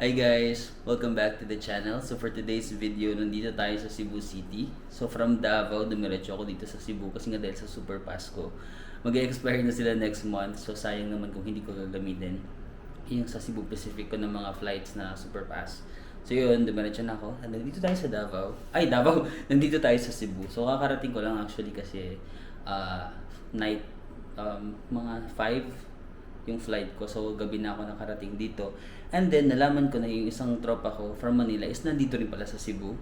Hi guys! Welcome back to the channel. So for today's video, nandito tayo sa Cebu City. So from Davao, dumiretso ako dito sa Cebu kasi nga dahil sa Super Pasko. Mag-expire na sila next month. So sayang naman kung hindi ko gagamitin yung sa Cebu Pacific ko ng mga flights na Super Pass. So yun, dumiretso na ako. Nandito tayo sa Davao. Ay, Davao! Nandito tayo sa Cebu. So kakarating ko lang actually kasi night mga 5 yung flight ko. So, gabi na ako nakarating dito. And then, nalaman ko na yung isang tropa ko from Manila is nandito rin pala sa Cebu.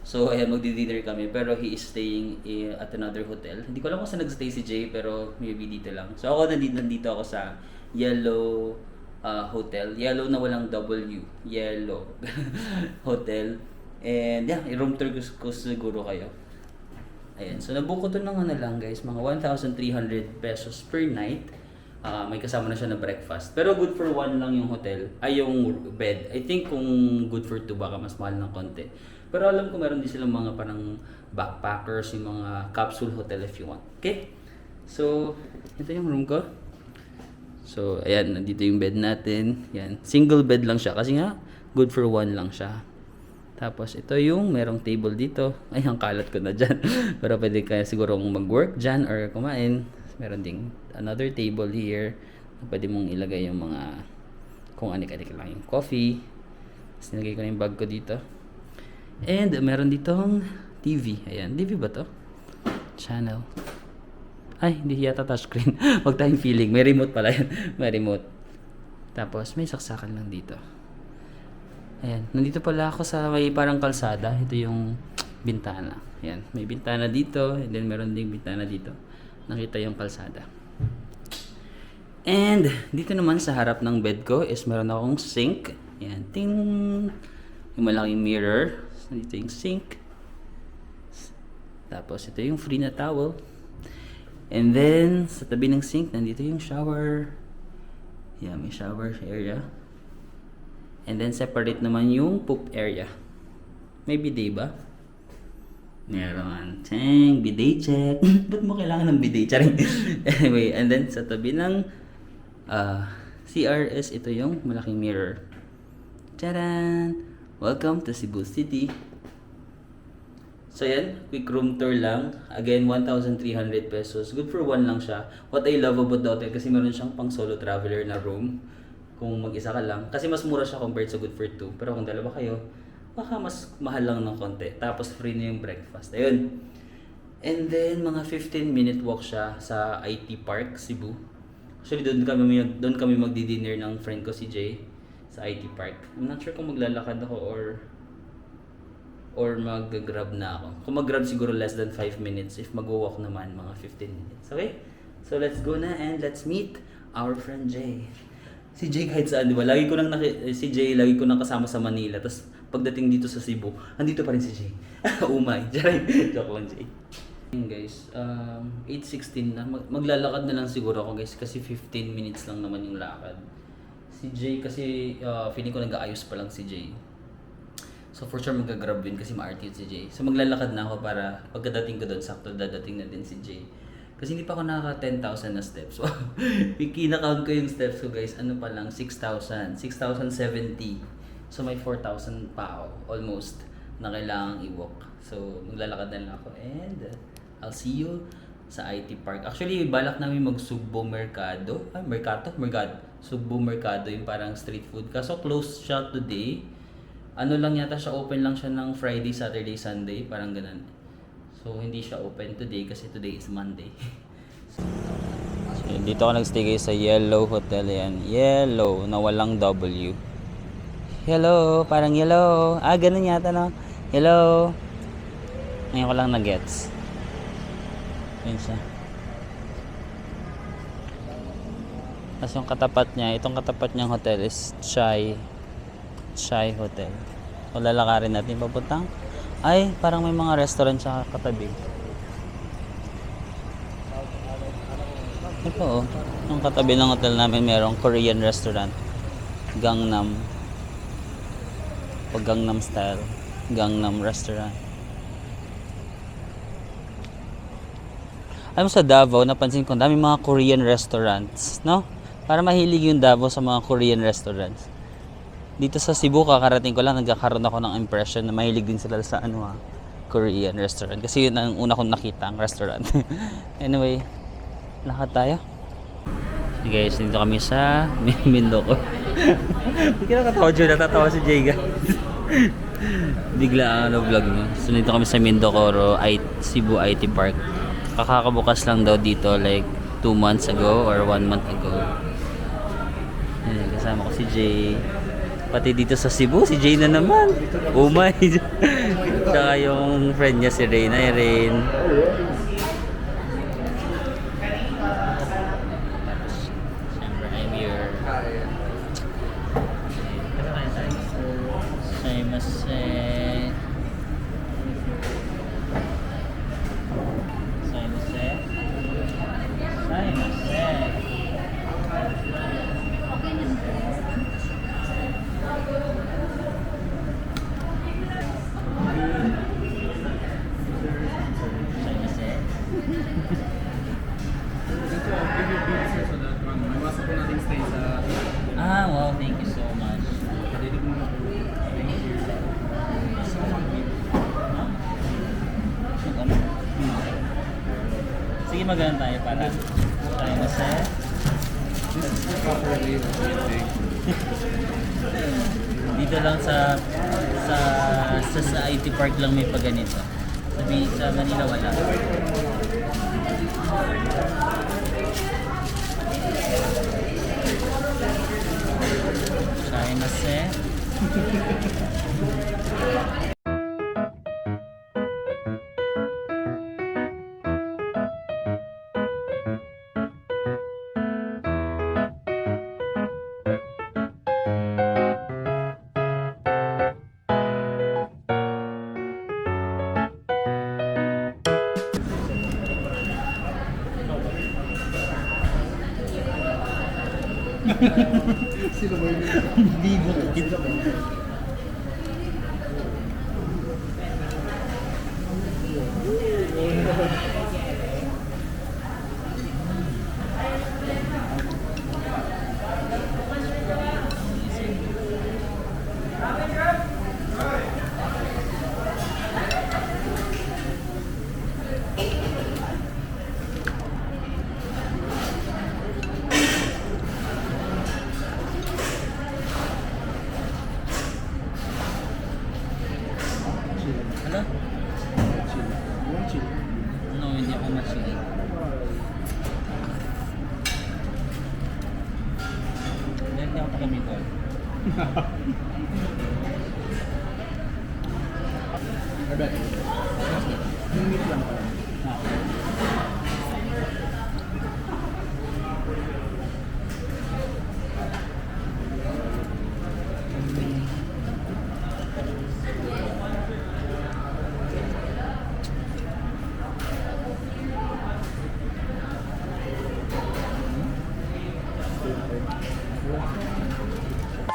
So, ayan, magdi-dinner kami. Pero he is staying at another hotel. Hindi ko alam kung saan nag-stay si Jay, pero maybe dito lang. So, ako nandito ako sa Yellow Hotel. Yellow na walang W. Yellow Hotel. And, yeah, i-room tour ko siguro kayo. Ayan. So, nabook ko to ng ano lang, guys. Mga 1,300 pesos per night. May kasama na siya na breakfast. Pero good for one lang yung hotel. Ay, yung bed. I think kung good for two, baka mas mahal ng konti. Pero alam ko meron din silang mga parang backpackers, yung mga capsule hotel if you want. Okay? So, ito yung room ko. So, ayan. Nandito yung bed natin. Yan. Single bed lang siya. Kasi nga, good for one lang siya. Tapos, ito yung merong table dito. Ay, ang kalat ko na dyan. Pero pwede kaya siguro mag-work dyan or kumain. Meron ding another table here na pwede mong ilagay yung mga kung anik-anik lang yung coffee. Tapos nilagay ko na yung bag ko dito. And meron ditong TV. Ayan, TV ba to? Channel. Ay, hindi yata touchscreen. Huwag tayong feeling. May remote pala yan. May remote. Tapos may saksakan lang dito. Ayan, nandito pala ako sa may parang kalsada. Ito yung bintana. Ayan, may bintana dito. And then meron ding bintana dito. Nakita yung kalsada. And dito naman sa harap ng bed ko is meron akong sink. Yan, ting, yung malaking mirror. So, dito yung sink. Tapos ito yung free na towel. And then sa tabi ng sink nandito yung shower. Yan, may shower area. And then separate naman yung poop area. May bidet ba? Meron. Cheng, bidet check. Ba't mo kailangan ng bidet? Charing. Anyway, and then sa tabi ng CRS, ito yung malaking mirror. Charan! Welcome to Cebu City. So yan, quick room tour lang. Again, 1,300 pesos. Good for one lang siya. What I love about the hotel, kasi meron siyang pang solo traveler na room. Kung mag-isa ka lang. Kasi mas mura siya compared sa good for two. Pero kung dalawa kayo, baka mas mahal lang ng konti. Tapos free na yung breakfast. Ayun. And then, mga 15-minute walk siya sa IT Park, Cebu. Actually, doon kami magdi-dinner ng friend ko si Jay sa IT Park. I'm not sure kung maglalakad ako or mag-grab na ako. Kung mag-grab siguro less than 5 minutes. If mag-walk naman, mga 15 minutes. Okay? So, let's go na and let's meet our friend Jay. Si Jay kahit saan, di ba? Si Jay lagi ko nang kasama sa Manila. Tapos pagdating dito sa Cebu, andito pa rin si Jay. Umay. Joke lang, Jay. Guys, 8:16 na. Maglalakad na lang siguro ako, guys, kasi 15 minutes lang naman yung lakad. Si Jay kasi feeling ko nag-aayos pa lang si Jay. So for sure mag-grab din kasi ma-RT si Jay. So maglalakad na ako para pagkadating ko doon, sakto dadating na din si Jay. Kasi hindi pa ako nakaka 10,000 na steps. So, kinakount ko yung steps ko, guys. Ano pa lang, 6,000. 6,070. So, may 4,000 pa ako. Almost. Na kailangang i-walk. So, maglalakad na lang ako. And, I'll see you sa IT Park. Actually, balak namin mag-Sugbo Mercado. Sugbo Mercado, yung parang street food. Kaso, closed siya today. Ano lang yata siya, open lang siya ng Friday, Saturday, Sunday. Parang ganun. So, hindi siya open today kasi today is Monday. So, dito ako nagstay guys sa Yellow Hotel yan. Yellow na walang W. Hello, parang yellow. Ganun yata no. Hello. Ngayon ko lang na-gets. Yun siya. Tapos yung katapat niya, itong katapat niyang hotel is Chai Hotel. O lalakarin natin papuntang. Ay, parang may mga restaurant sa katabi. Ito yung katabi ng hotel namin merong Korean restaurant. Gangnam. O Gangnam style. Gangnam restaurant. Alam mo sa Davao, napansin ko, dami mga Korean restaurants, no? Para mahilig yung Davao sa mga Korean restaurants. dito sa Cebu, kakarating ko lang, nagkakaroon ako ng impression na mahilig din sila sa Korean restaurant. Kasi yun ang una kong nakita, ang restaurant. Anyway, lakad tayo. So guys, dito kami sa Mindoko. Hindi ka nakatawa dyan, natatawa si Jay guys. Bigla vlog mo. So dito kami sa Mindokoro, Cebu IT Park. Kakakabukas lang daw dito like 2 months ago or 1 month ago. Ayan, kasama ko si Jay. Pati dito sa Cebu, si Jay na naman. Oh my. Tsaka yung friend niya si Rain. Ay, Rain. Tapos, siyempre, I'm here. Saimase. Saimase. Saimase. Ah, wow, thank you so much. Sige, magana tayo para tayo nasa dito lang sa IT Park lang may paganito. Sa Manila wala. Saimase. Sino ba yun? Bibo kita. Ano? No, hindi ako masyili. Hindi ako pakamipol. Alright. Minute lang pa.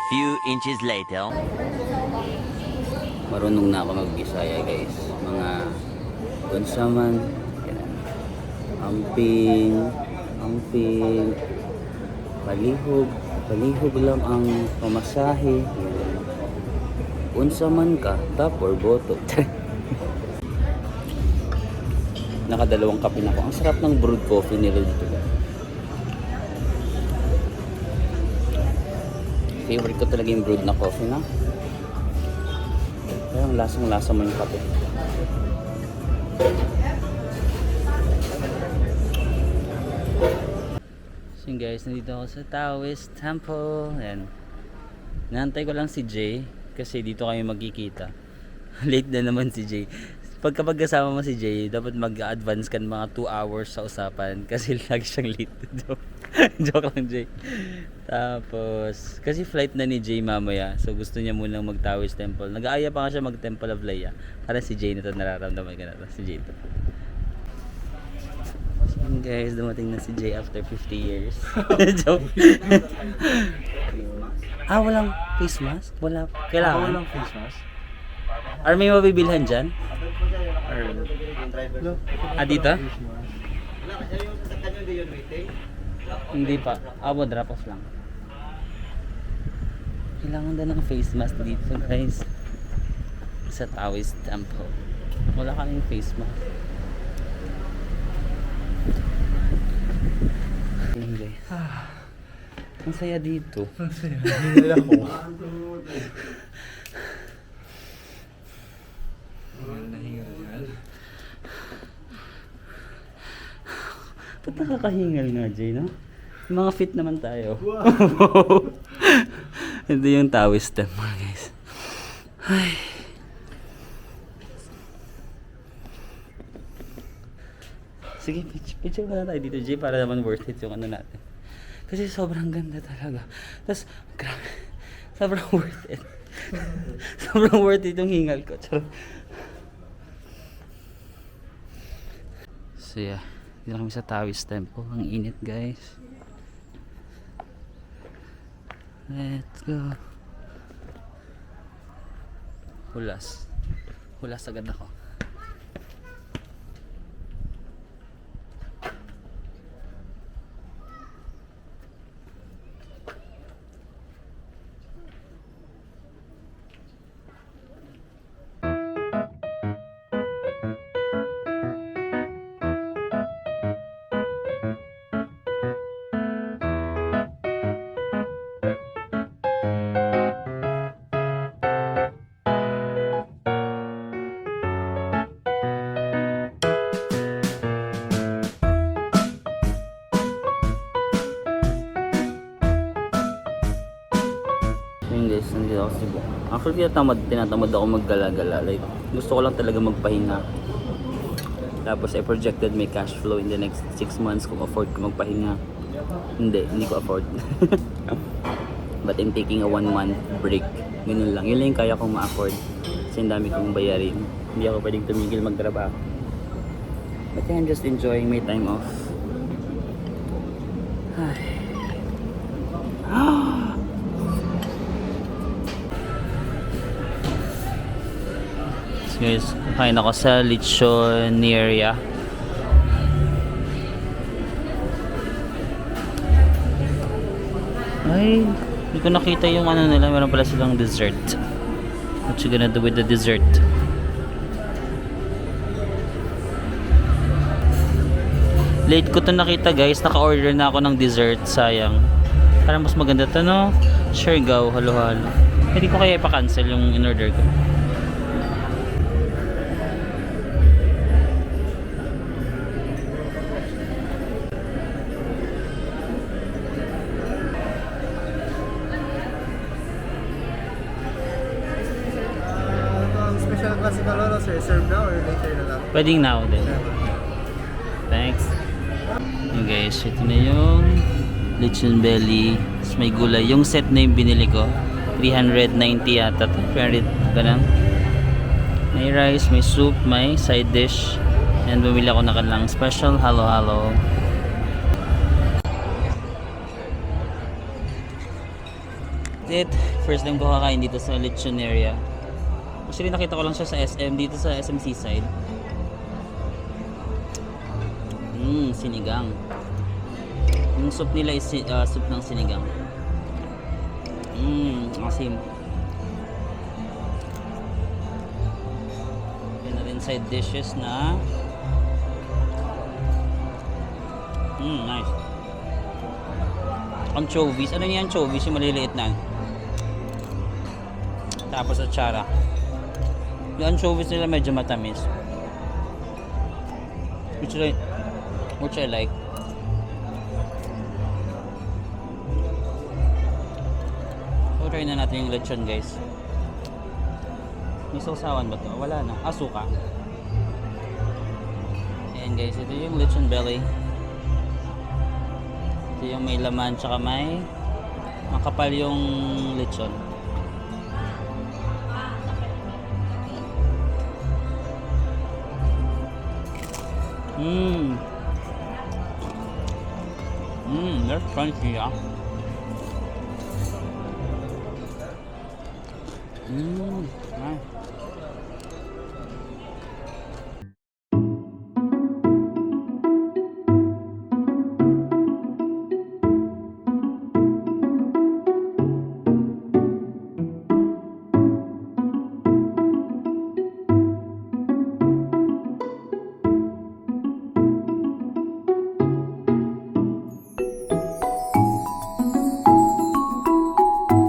Few inches later. Marunong na ako mag-Bisaya guys. Mga gunsaman, amping, palihog lang ang pamasahe. Unsaman ka, tap or boto. Nakadalawang kape na ako. Ang sarap ng brewed coffee nila dito guys. Favorite ko talaga yung brewed na coffee na. Kaya ang lasang-lasa mo yung kape. So yun guys, nandito ako sa Taoist Temple. Ayan. Nantay ko lang si Jay kasi dito kami magkikita. Late na naman si Jay. Pagkapag kasama mo si Jay, dapat mag-advance ka mga 2 hours sa usapan kasi lagi siyang late. Joke lang, Jay. Tapos, kasi flight na ni Jay mamaya. So, gusto niya munang mag-Taoist Temple. Nag-aaya pa nga siya mag-Temple of Leia. Para si Jay na ito nararamdaman ka na. Si Jay ito. So, guys, dumating na si Jay after 50 years. Joke. Walang face mask? Wala. Kailangan? Walang face mask. Or may mabibilhan dyan? Dito? Hindi pa. Drop off lang. Kailangan din ng face mask dito guys. Sa Taoist Temple. Wala kaming face mask. Ayun guys. Ang saya dito. Ang saya. Hingal ako. Ba't nakakahingal nga, Jay, no? Mga fit naman tayo. Wow. Ito yung Taoist Temple, guys. Ay. Sige, picture muna tayo dito, Jay, para naman worth it yung ano natin. Kasi sobrang ganda talaga. Tapos, grabe. Sobrang worth it. Sobrang worth it yung hingal ko. Charot. So yeah, dito kami sa Taoist Temple. Ang init guys. Let's go. Hulas. Hulas agad ako. Ayun guys, nandito ako sa Cebu. Actually, tinatamad ako maggala-gala. Like, gusto ko lang talaga magpahinga. Tapos, I projected may cash flow in the next 6 months kung afford ko magpahinga. Hindi ko afford. But I'm taking a 1 month break. Ganun lang. Yun lang yung kaya kong ma-afford. Kasi ang dami kong bayarin. Hindi ako pwedeng tumigil magtrabaho. But I'm just enjoying my time off. Ay. So guys, kain ako sa Lechoneria. Ay, hindi ko nakita yung ano nila. Meron pala silang dessert. What you gonna do with the dessert? Late ko to nakita guys. Naka-order na ako ng dessert. Sayang. Parang mas maganda to, no? Siargao, halo-halo. Hindi ko kaya ipa-cancel yung in-order ko. Special classical lolo, sir. Serve now or later na lang? Pwedeng now din. Thanks. Yun guys, ito na yung lechon belly. Tapos may gulay. Yung set na yung binili ko. 390 yata. 300 ba lang? May rice, may soup, may side dish. And bumili ako na kanilang special halo-halo. That's it. First time ko kakain dito sa Lechoneria. Actually nakita ko lang siya sa SM. Dito sa SM Seaside. Sinigang. Yung soup nila is soup ng sinigang. Asim. Yan na rin side dishes na nice. Anchovies. Ano yung anchovies? Yung maliliit na. Tapos atsara. Yung anchovies nila medyo matamis. Which I like. So try na natin yung lechon guys. May sausawan ba to? Wala na. Suka. Ayan guys, ito yung lechon belly. Ito yung may laman tsaka may makapal yung lechon. That's crunchy, yeah. Nice.